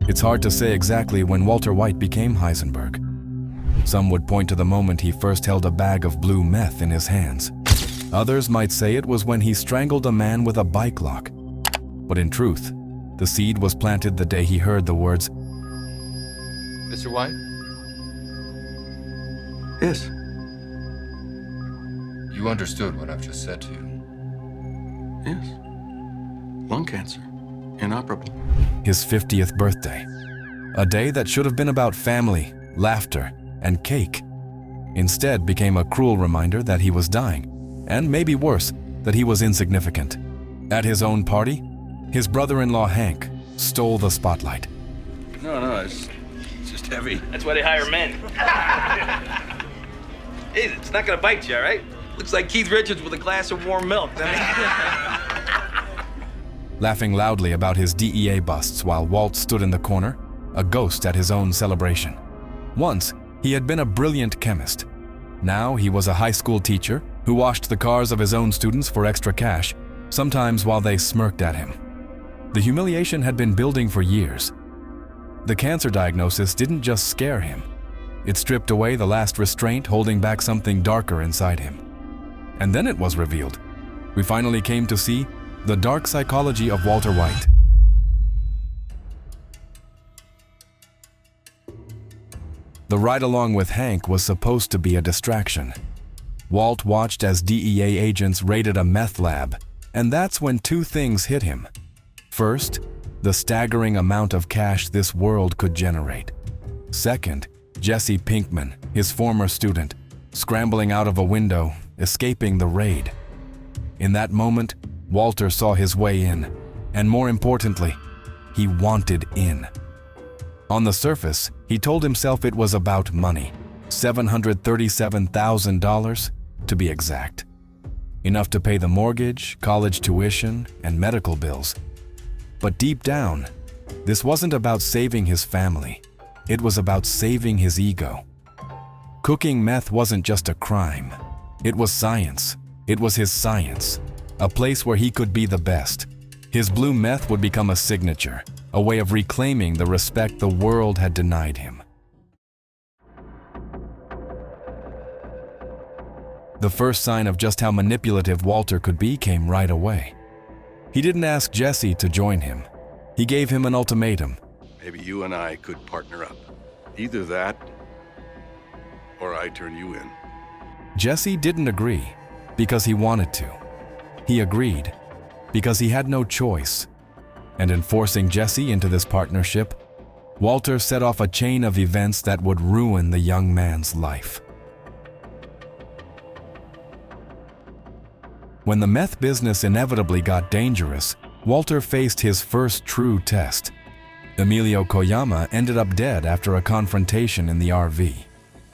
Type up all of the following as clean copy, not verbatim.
It's hard to say exactly when Walter White became Heisenberg. Some would point to the moment he first held a bag of blue meth in his hands. Others might say it was when he strangled a man with a bike lock. But in truth, the seed was planted the day he heard the words, Mr. White? Yes. You understood what I've just said to you. Yes. Lung cancer. Inoperable. His 50th birthday. A day that should have been about family, laughter, and cake. Instead became a cruel reminder that he was dying, and maybe worse, that he was insignificant. At his own party, his brother-in-law Hank stole the spotlight. No, it's just heavy. That's why they hire men. Hey, it's not gonna bite you, all right? Looks like Keith Richards with a glass of warm milk. Laughing loudly about his DEA busts while Walt stood in the corner, a ghost at his own celebration. Once, he had been a brilliant chemist. Now he was a high school teacher who washed the cars of his own students for extra cash, sometimes while they smirked at him. The humiliation had been building for years. The cancer diagnosis didn't just scare him. It stripped away the last restraint holding back something darker inside him. And then it was revealed. We finally came to see the dark psychology of Walter White. The ride along with Hank was supposed to be a distraction. Walt watched as DEA agents raided a meth lab, and that's when two things hit him. First, the staggering amount of cash this world could generate. Second, Jesse Pinkman, his former student, scrambling out of a window, escaping the raid. In that moment, Walter saw his way in, and more importantly, he wanted in. On the surface, he told himself it was about money, $737,000 to be exact. Enough to pay the mortgage, college tuition, and medical bills. But deep down, this wasn't about saving his family. It was about saving his ego. Cooking meth wasn't just a crime. It was science. It was his science. A place where he could be the best. His blue meth would become a signature, a way of reclaiming the respect the world had denied him. The first sign of just how manipulative Walter could be came right away. He didn't ask Jesse to join him. He gave him an ultimatum. Maybe you and I could partner up. Either that, or I turn you in. Jesse didn't agree because he wanted to. He agreed because he had no choice. And in forcing Jesse into this partnership, Walter set off a chain of events that would ruin the young man's life. When the meth business inevitably got dangerous, Walter faced his first true test. Emilio Koyama ended up dead after a confrontation in the RV.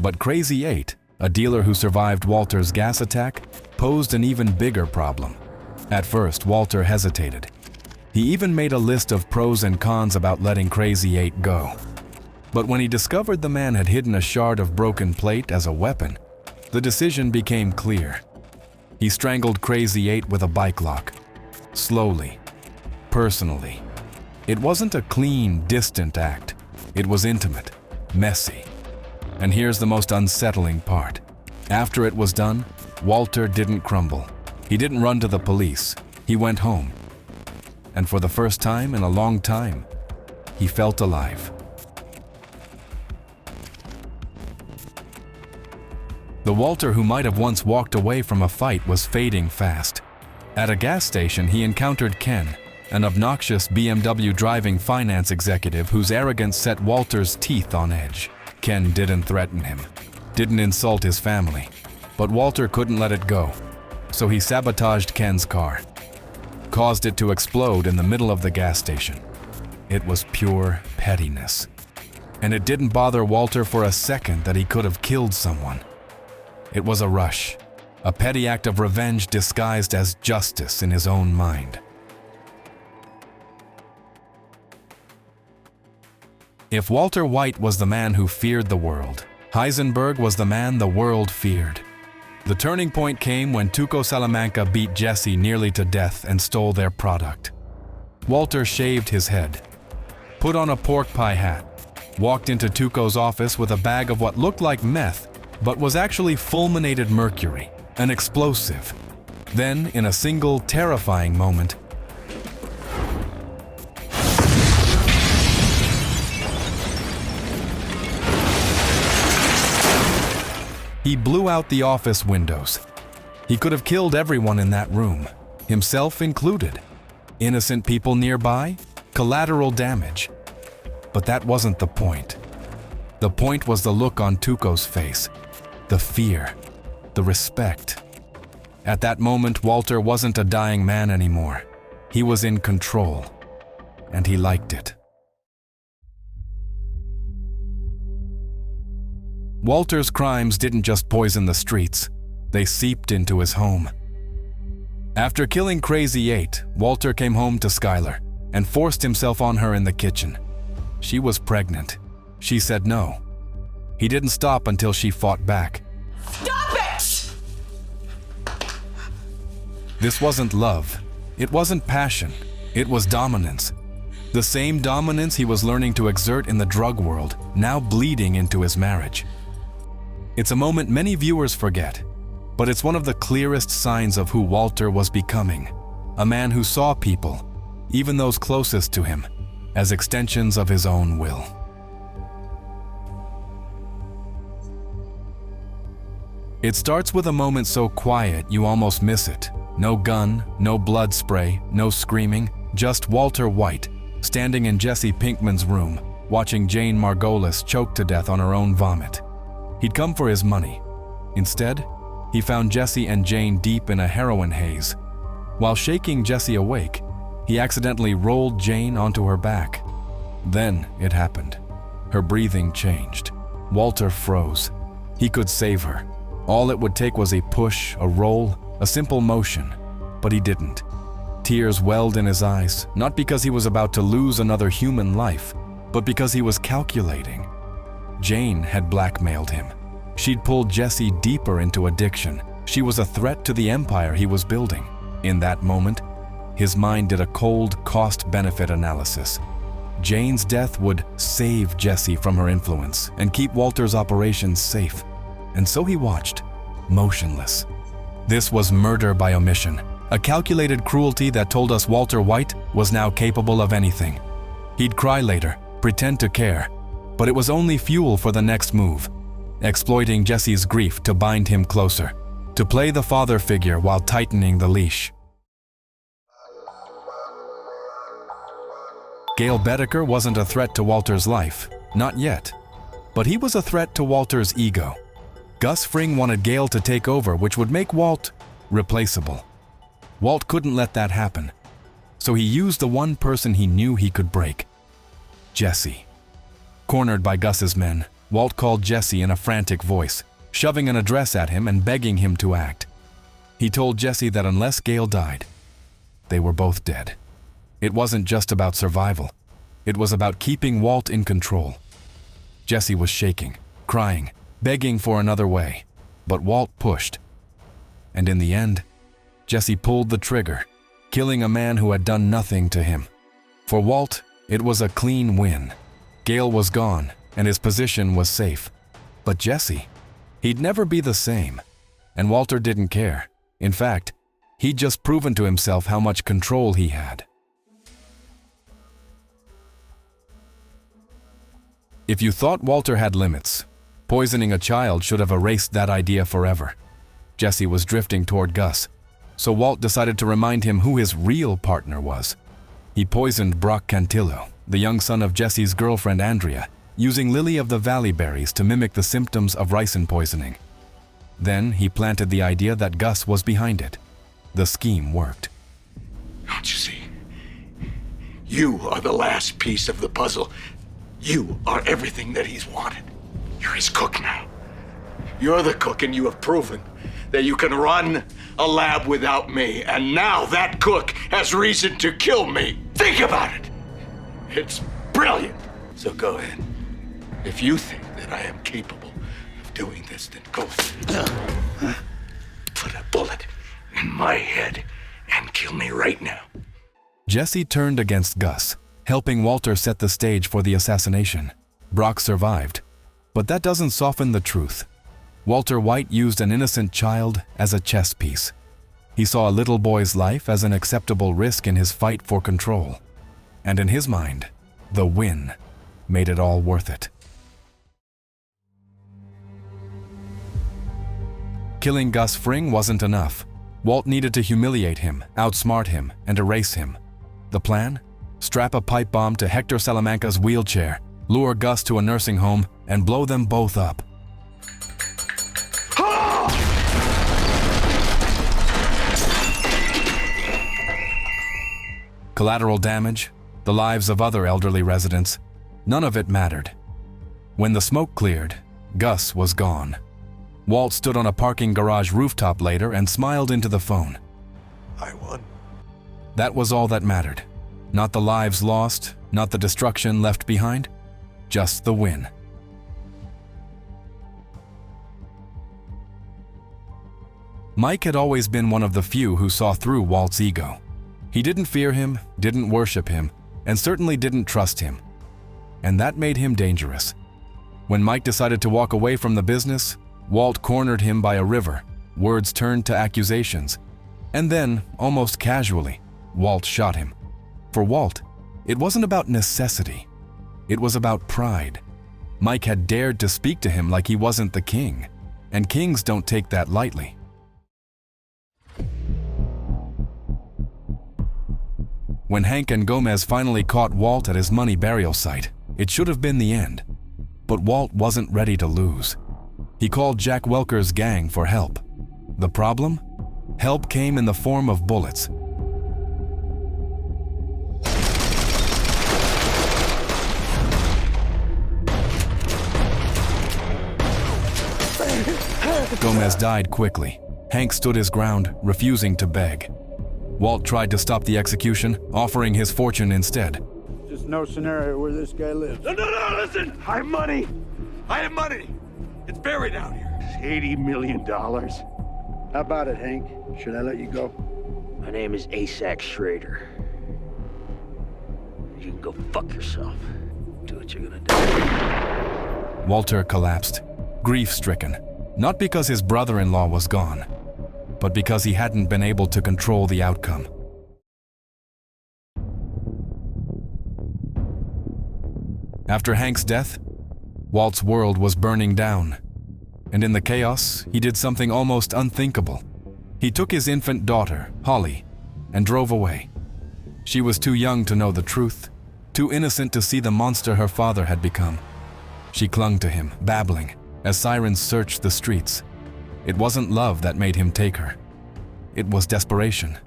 But Crazy 8, a dealer who survived Walter's gas attack, posed an even bigger problem. At first, Walter hesitated. He even made a list of pros and cons about letting Crazy 8 go. But when he discovered the man had hidden a shard of broken plate as a weapon, the decision became clear. He strangled Crazy 8 with a bike lock. Slowly. Personally. It wasn't a clean, distant act. It was intimate. Messy. And here's the most unsettling part. After it was done, Walter didn't crumble. He didn't run to the police. He went home. And for the first time in a long time, he felt alive. The Walter who might have once walked away from a fight was fading fast. At a gas station, he encountered Ken, an obnoxious BMW driving finance executive whose arrogance set Walter's teeth on edge. Ken didn't threaten him, didn't insult his family, but Walter couldn't let it go. So he sabotaged Ken's car, caused it to explode in the middle of the gas station. It was pure pettiness. And it didn't bother Walter for a second that he could have killed someone. It was a rush, a petty act of revenge disguised as justice in his own mind. If Walter White was the man who feared the world, Heisenberg was the man the world feared. The turning point came when Tuco Salamanca beat Jesse nearly to death and stole their product. Walter shaved his head. put on a pork pie hat, walked into Tuco's office with a bag of what looked like meth, but was actually fulminated mercury, an explosive. Then, in a single terrifying moment, he blew out the office windows. He could have killed everyone in that room, himself included. Innocent people nearby, collateral damage. But that wasn't the point. The point was the look on Tuco's face, the fear, the respect. At that moment, Walter wasn't a dying man anymore. He was in control, and he liked it. Walter's crimes didn't just poison the streets, they seeped into his home. After killing Crazy 8, Walter came home to Skylar and forced himself on her in the kitchen. She was pregnant. She said no. He didn't stop until she fought back. Stop it! This wasn't love. It wasn't passion. It was dominance. The same dominance he was learning to exert in the drug world, now bleeding into his marriage. It's a moment many viewers forget, but it's one of the clearest signs of who Walter was becoming. A man who saw people, even those closest to him, as extensions of his own will. It starts with a moment so quiet you almost miss it. No gun, no blood spray, no screaming, just Walter White, standing in Jesse Pinkman's room, watching Jane Margolis choke to death on her own vomit. He'd come for his money. Instead, he found Jesse and Jane deep in a heroin haze. While shaking Jesse awake, he accidentally rolled Jane onto her back. Then it happened. Her breathing changed. Walter froze. He could save her. All it would take was a push, a roll, a simple motion. But he didn't. Tears welled in his eyes, not because he was about to lose another human life, but because he was calculating. Jane had blackmailed him. She'd pulled Jesse deeper into addiction. She was a threat to the empire he was building. In that moment, his mind did a cold cost-benefit analysis. Jane's death would save Jesse from her influence and keep Walter's operations safe. And so he watched, motionless. This was murder by omission, a calculated cruelty that told us Walter White was now capable of anything. He'd cry later, pretend to care, but it was only fuel for the next move, exploiting Jesse's grief to bind him closer, to play the father figure while tightening the leash. Gale Bedecker wasn't a threat to Walter's life, not yet, but he was a threat to Walter's ego. Gus Fring wanted Gale to take over, which would make Walt replaceable. Walt couldn't let that happen, so he used the one person he knew he could break, Jesse. Cornered by Gus's men, Walt called Jesse in a frantic voice, shoving an address at him and begging him to act. He told Jesse that unless Gale died, they were both dead. It wasn't just about survival. It was about keeping Walt in control. Jesse was shaking, crying, begging for another way, but Walt pushed. And in the end, Jesse pulled the trigger, killing a man who had done nothing to him. For Walt, it was a clean win. Gale was gone, and his position was safe. But Jesse, he'd never be the same. And Walter didn't care. In fact, he'd just proven to himself how much control he had. If you thought Walter had limits, poisoning a child should have erased that idea forever. Jesse was drifting toward Gus, so Walt decided to remind him who his real partner was. He poisoned Brock Cantillo, the young son of Jesse's girlfriend Andrea, using lily of the valley berries to mimic the symptoms of ricin poisoning. Then he planted the idea that Gus was behind it. The scheme worked. Don't you see? You are the last piece of the puzzle. You are everything that he's wanted. You're his cook now. You're the cook, and you have proven that you can run a lab without me, and now that cook has reason to kill me. Think about it. It's brilliant. So go ahead. If you think that I am capable of doing this, then go put a bullet in my head and kill me right now. Jesse turned against Gus, helping Walter set the stage for the assassination. Brock survived, but that doesn't soften the truth. Walter White used an innocent child as a chess piece. He saw a little boy's life as an acceptable risk in his fight for control. And in his mind, the win made it all worth it. Killing Gus Fring wasn't enough. Walt needed to humiliate him, outsmart him, and erase him. The plan? Strap a pipe bomb to Hector Salamanca's wheelchair, lure Gus to a nursing home, and blow them both up. Collateral damage, the lives of other elderly residents, none of it mattered. When the smoke cleared, Gus was gone. Walt stood on a parking garage rooftop later and smiled into the phone. I won. That was all that mattered. Not the lives lost, not the destruction left behind, just the win. Mike had always been one of the few who saw through Walt's ego. He didn't fear him, didn't worship him, and certainly didn't trust him. And that made him dangerous. When Mike decided to walk away from the business, Walt cornered him by a river, words turned to accusations. And then, almost casually, Walt shot him. For Walt, it wasn't about necessity. It was about pride. Mike had dared to speak to him like he wasn't the king, and kings don't take that lightly. When Hank and Gomez finally caught Walt at his money burial site, it should have been the end. But Walt wasn't ready to lose. He called Jack Welker's gang for help. The problem? Help came in the form of bullets. Gomez died quickly. Hank stood his ground, refusing to beg. Walt tried to stop the execution, offering his fortune instead. Just no scenario where this guy lives. No, listen! I have money! It's buried out here. $80 million. How about it, Hank? Should I let you go? My name is Asac Schrader. You can go fuck yourself. Do what you're gonna do. Walter collapsed, grief-stricken, not because his brother-in-law was gone, but because he hadn't been able to control the outcome. After Hank's death, Walt's world was burning down, and in the chaos, he did something almost unthinkable. He took his infant daughter, Holly, and drove away. She was too young to know the truth, too innocent to see the monster her father had become. She clung to him, babbling, as sirens searched the streets. It wasn't love that made him take her. It was desperation,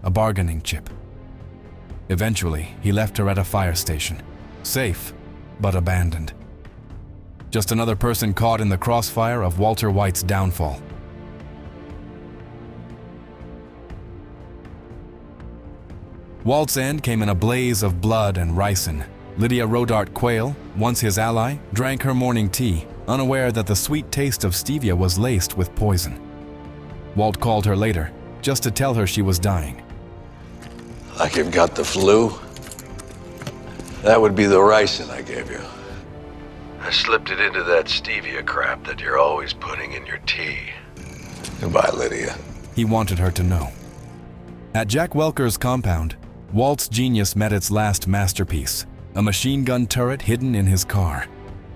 a bargaining chip. Eventually, he left her at a fire station, safe, but abandoned. Just another person caught in the crossfire of Walter White's downfall. Walt's end came in a blaze of blood and ricin. Lydia Rodart Quayle, once his ally, drank her morning tea, unaware that the sweet taste of stevia was laced with poison. Walt called her later, just to tell her she was dying. Like you've got the flu? That would be the ricin I gave you. I slipped it into that stevia crap that you're always putting in your tea. Goodbye, Lydia. He wanted her to know. At Jack Welker's compound, Walt's genius met its last masterpiece, a machine gun turret hidden in his car.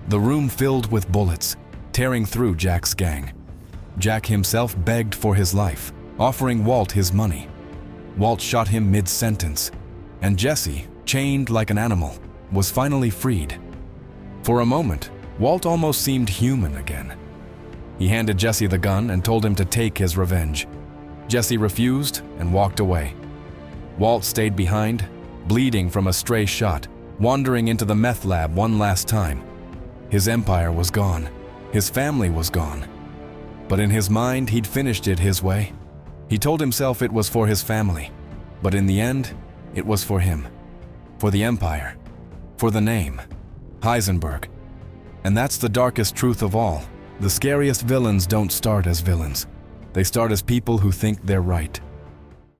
The room filled with bullets, tearing through Jack's gang. Jack himself begged for his life, offering Walt his money. Walt shot him mid-sentence, and Jesse, chained like an animal, was finally freed. For a moment, Walt almost seemed human again. He handed Jesse the gun and told him to take his revenge. Jesse refused and walked away. Walt stayed behind, bleeding from a stray shot, wandering into the meth lab one last time. His empire was gone. His family was gone. But in his mind, he'd finished it his way. He told himself it was for his family, but in the end, it was for him. For the empire. For the name. Heisenberg. And that's the darkest truth of all. The scariest villains don't start as villains. They start as people who think they're right.